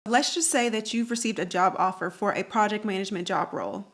Let's just say that you've received a job offer for a project management job role.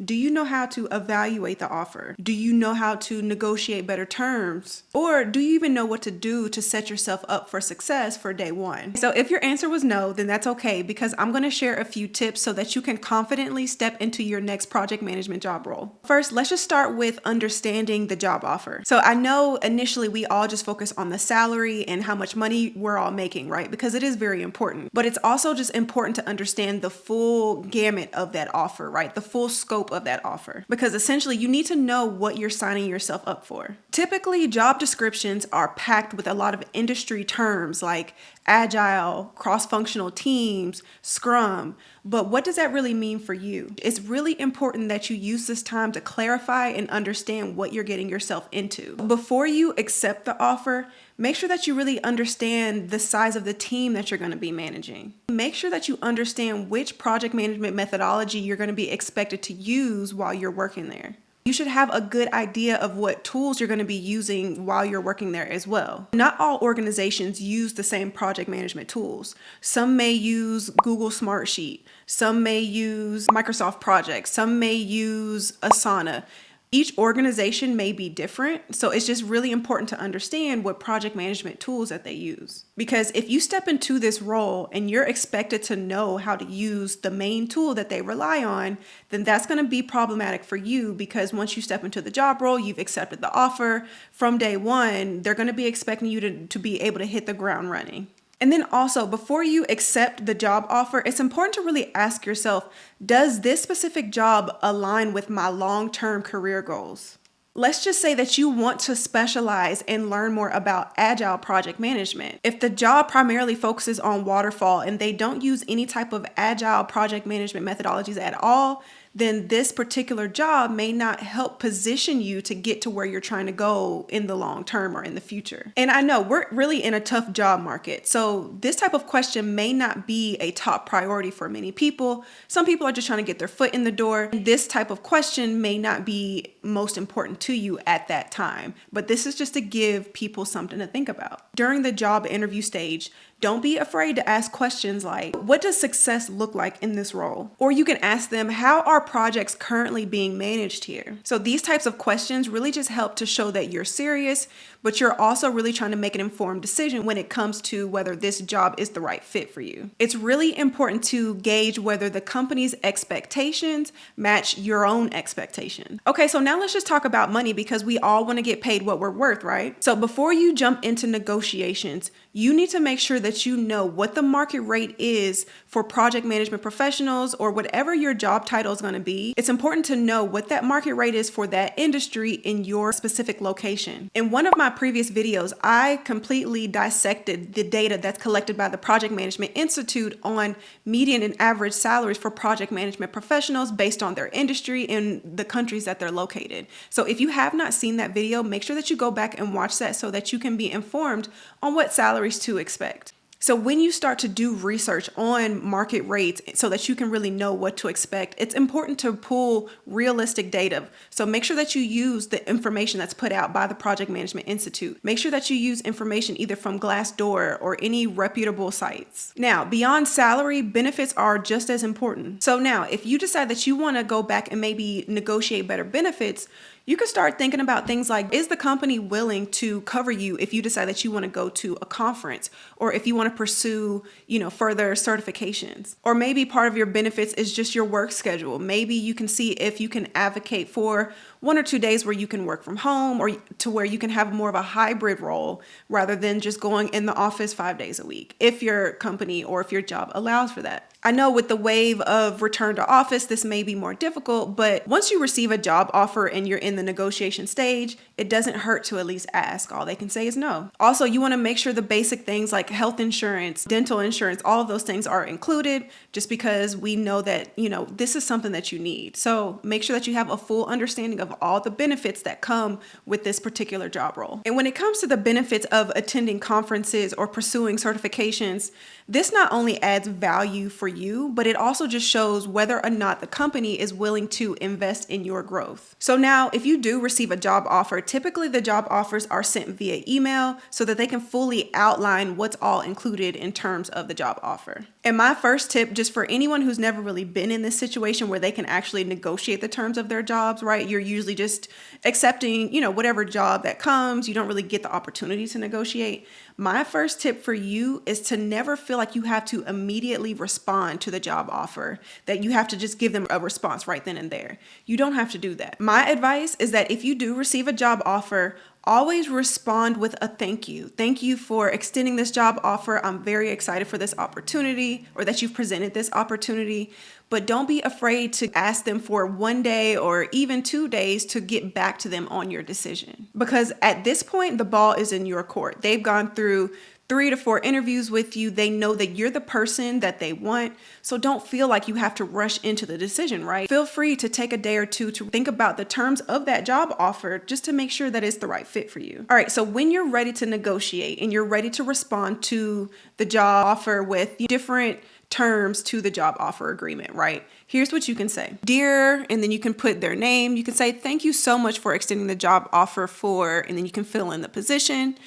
Do you know how to evaluate the offer? Do you know how to negotiate better terms? Or do you even know what to do to set yourself up for success for day one? So if your answer was no, then that's okay, because I'm going to share a few tips so that you can confidently step into your next project management job role. First, let's just start with understanding the job offer. So I know initially we all just focus on the salary and how much money we're all making, right? Because it is very important. But it's also just important to understand the full gamut of that offer, right? The full scope of that offer, because essentially you need to know what you're signing yourself up for. Typically, job descriptions are packed with a lot of industry terms like agile, cross-functional teams, Scrum. But what does that really mean for you? It's really important that you use this time to clarify and understand what you're getting yourself into. Before you accept the offer, make sure that you really understand the size of the team that you're going to be managing. Make sure that you understand which project management methodology you're going to be expected to use while you're working there. You should have a good idea of what tools you're going to be using while you're working there as well. Not all organizations use the same project management tools. Some may use Google Smartsheet. Some may use Microsoft Project. Some may use Asana. Each organization may be different, so it's just really important to understand what project management tools that they use. Because if you step into this role and you're expected to know how to use the main tool that they rely on, then that's going to be problematic for you, because once you step into the job role, you've accepted the offer. From day one, they're going to be expecting you to be able to hit the ground running. And then also, before you accept the job offer, it's important to really ask yourself, does this specific job align with my long-term career goals? Let's just say that you want to specialize and learn more about agile project management. If the job primarily focuses on waterfall and they don't use any type of agile project management methodologies at all, then this particular job may not help position you to get to where you're trying to go in the long term or in the future. And I know we're really in a tough job market, so this type of question may not be a top priority for many people. Some people are just trying to get their foot in the door. This type of question may not be most important to you at that time, but this is just to give people something to think about. During the job interview stage, don't be afraid to ask questions like, what does success look like in this role? Or you can ask them, how are projects currently being managed here? So these types of questions really just help to show that you're serious, but you're also really trying to make an informed decision when it comes to whether this job is the right fit for you. It's really important to gauge whether the company's expectations match your own expectations. Okay, so now let's just talk about money, because we all want to get paid what we're worth, right? So before you jump into negotiations, you need to make sure that you know what the market rate is for project management professionals, or whatever your job title is going to be. It's important to know what that market rate is for that industry in your specific location. In one of my previous videos, I completely dissected the data that's collected by the Project Management Institute on median and average salaries for project management professionals based on their industry and the countries that they're located. So if you have not seen that video, make sure that you go back and watch that so that you can be informed on what salaries to expect. So when you start to do research on market rates so that you can really know what to expect, it's important to pull realistic data. So make sure that you use the information that's put out by the Project Management Institute. Make sure that you use information either from Glassdoor or any reputable sites. Now, beyond salary, benefits are just as important. So now, if you decide that you want to go back and maybe negotiate better benefits, you can start thinking about things like, is the company willing to cover you if you decide that you want to go to a conference, or if you want to pursue, further certifications? Or maybe part of your benefits is just your work schedule. Maybe you can see if you can advocate for 1 or 2 days where you can work from home, or to where you can have more of a hybrid role rather than just going in the office 5 days a week, if your company or if your job allows for that. I know with the wave of return to office, this may be more difficult, but once you receive a job offer and you're in the negotiation stage, it doesn't hurt to at least ask. All they can say is no. Also, you want to make sure the basic things like health insurance, dental insurance, all of those things are included, just because we know that, this is something that you need. So make sure that you have a full understanding of all the benefits that come with this particular job role. And when it comes to the benefits of attending conferences or pursuing certifications, this not only adds value for you, but it also just shows whether or not the company is willing to invest in your growth. So now, if you do receive a job offer, typically the job offers are sent via email so that they can fully outline what's all included in terms of the job offer. And my first tip, just for anyone who's never really been in this situation where they can actually negotiate the terms of their jobs, right? You're usually just accepting, whatever job that comes. You don't really get the opportunity to negotiate. My first tip for you is to never feel like you have to immediately respond to the job offer, that you have to just give them a response right then and there. You don't have to do that. My advice is that if you do receive a job offer, always respond with a thank you. Thank you for extending this job offer. I'm very excited for this opportunity, or that you've presented this opportunity. But don't be afraid to ask them for 1 day or even 2 days to get back to them on your decision. Because at this point, the ball is in your court. They've gone through 3 to 4 interviews with you. They know that you're the person that they want. So don't feel like you have to rush into the decision, right? Feel free to take a day or two to think about the terms of that job offer just to make sure that it's the right fit for you. All right, so when you're ready to negotiate and you're ready to respond to the job offer with different terms to the job offer agreement, right? Here's what you can say. Dear, and then you can put their name. You can say, thank you so much for extending the job offer for, and then you can fill in the position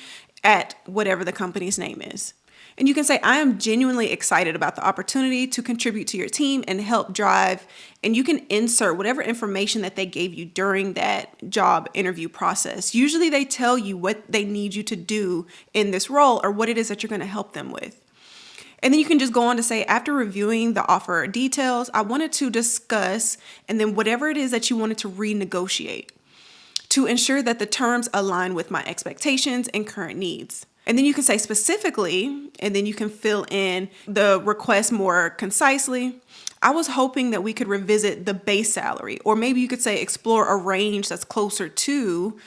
at whatever the company's name is. And you can say, I am genuinely excited about the opportunity to contribute to your team and help drive. And you can insert whatever information that they gave you during that job interview process. Usually they tell you what they need you to do in this role or what it is that you're going to help them with. And then you can just go on to say, after reviewing the offer details, I wanted to discuss, and then whatever it is that you wanted to renegotiate to ensure that the terms align with my expectations and current needs. And then you can say specifically, and then you can fill in the request more concisely. I was hoping that we could revisit the base salary, or maybe you could say explore a range that's closer to,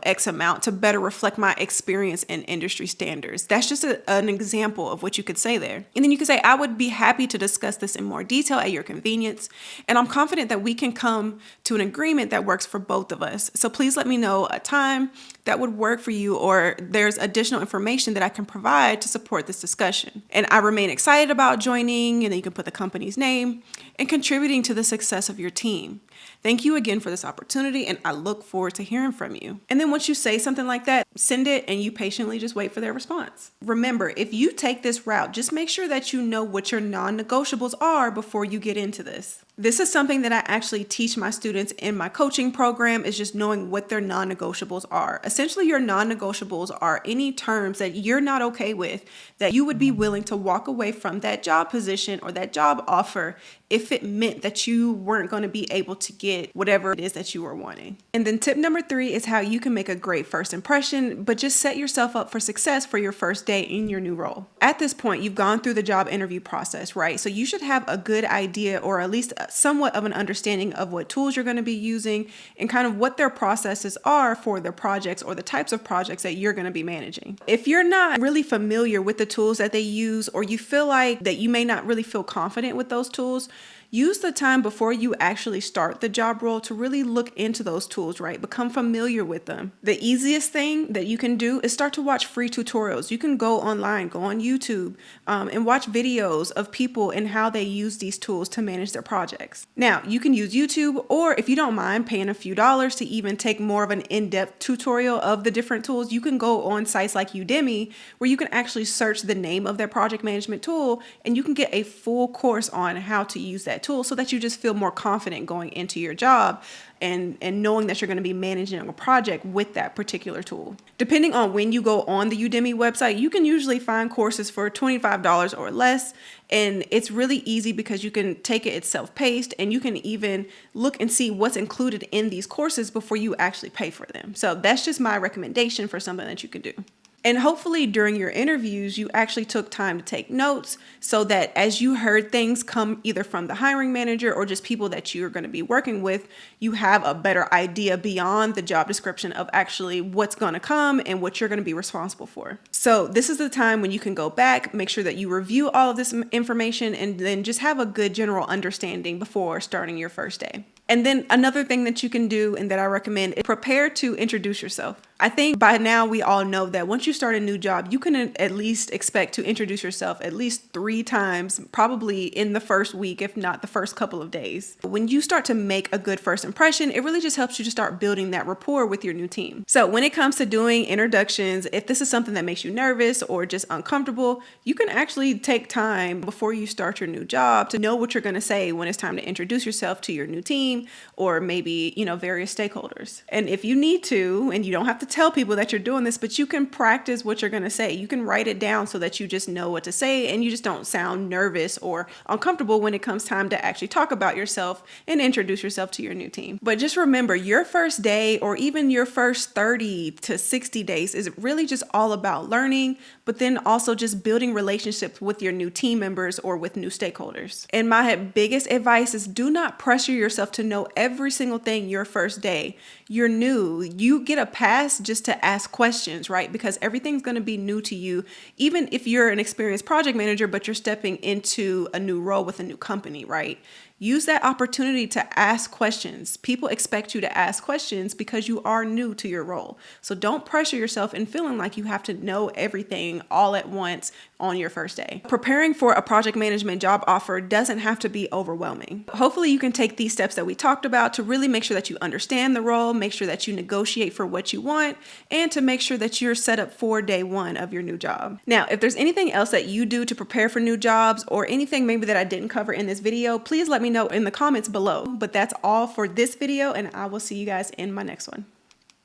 X amount to better reflect my experience and industry standards. That's just an example of what you could say there. And then you could say, I would be happy to discuss this in more detail at your convenience. And I'm confident that we can come to an agreement that works for both of us. So please let me know a time that would work for you, or there's additional information that I can provide to support this discussion. And I remain excited about joining, and then you can put the company's name, and contributing to the success of your team. Thank you again for this opportunity, and I look forward to hearing from you. And then once you say something like that, send it and you patiently just wait for their response. Remember, if you take this route, just make sure that you know what your non-negotiables are before you get into this. This is something that I actually teach my students in my coaching program, is just knowing what their non-negotiables are. Essentially, your non-negotiables are any terms that you're not okay with, that you would be willing to walk away from that job position or that job offer if it meant that you weren't going to be able to get whatever it is that you were wanting. And then tip number 3 is how you can make a great first impression, but just set yourself up for success for your first day in your new role. At this point, you've gone through the job interview process, right? So you should have a good idea, or at least somewhat of an understanding of what tools you're going to be using and kind of what their processes are for their projects or the types of projects that you're going to be managing. If you're not really familiar with the tools that they use, or you feel like that you may not really feel confident with those tools, use the time before you actually start the job role to really look into those tools, right? Become familiar with them. The easiest thing that you can do is start to watch free tutorials. You can go online, go on YouTube, and watch videos of people and how they use these tools to manage their projects. Now, you can use YouTube, or if you don't mind paying a few dollars to even take more of an in-depth tutorial of the different tools, you can go on sites like Udemy, where you can actually search the name of their project management tool, and you can get a full course on how to use that tool, so that you just feel more confident going into your job and knowing that you're going to be managing a project with that particular tool. Depending on when you go on the Udemy website, you can usually find courses for $25 or less. And it's really easy because you can take it, it's self-paced, and you can even look and see what's included in these courses before you actually pay for them. So that's just my recommendation for something that you can do. And hopefully during your interviews, you actually took time to take notes so that as you heard things come either from the hiring manager or just people that you're going to be working with, you have a better idea beyond the job description of actually what's going to come and what you're going to be responsible for. So this is the time when you can go back, make sure that you review all of this information, and then just have a good general understanding before starting your first day. And then another thing that you can do and that I recommend is prepare to introduce yourself. I think by now we all know that once you start a new job, you can at least expect to introduce yourself at least 3 times, probably in the first week, if not the first couple of days. When you start to make a good first impression, it really just helps you to start building that rapport with your new team. So when it comes to doing introductions, if this is something that makes you nervous or just uncomfortable, you can actually take time before you start your new job to know what you're going to say when it's time to introduce yourself to your new team or maybe, various stakeholders. And if you need to, and you don't have to tell people that you're doing this, but you can practice what you're going to say. You can write it down so that you just know what to say and you just don't sound nervous or uncomfortable when it comes time to actually talk about yourself and introduce yourself to your new team. But just remember, your first day or even your first 30 to 60 days is really just all about learning, but then also just building relationships with your new team members or with new stakeholders. And my biggest advice is do not pressure yourself to know every single thing your first day. You're new. You get a pass just to ask questions, right? Because everything's going to be new to you. Even if you're an experienced project manager, but you're stepping into a new role with a new company, right? Use that opportunity to ask questions. People expect you to ask questions because you are new to your role. So don't pressure yourself in feeling like you have to know everything all at once on your first day. Preparing for a project management job offer doesn't have to be overwhelming. Hopefully you can take these steps that we talked about to really make sure that you understand the role, make sure that you negotiate for what you want, and to make sure that you're set up for day one of your new job. Now, if there's anything else that you do to prepare for new jobs or anything maybe that I didn't cover in this video, please let me know in the comments below. But that's all for this video, and I will see you guys in my next one.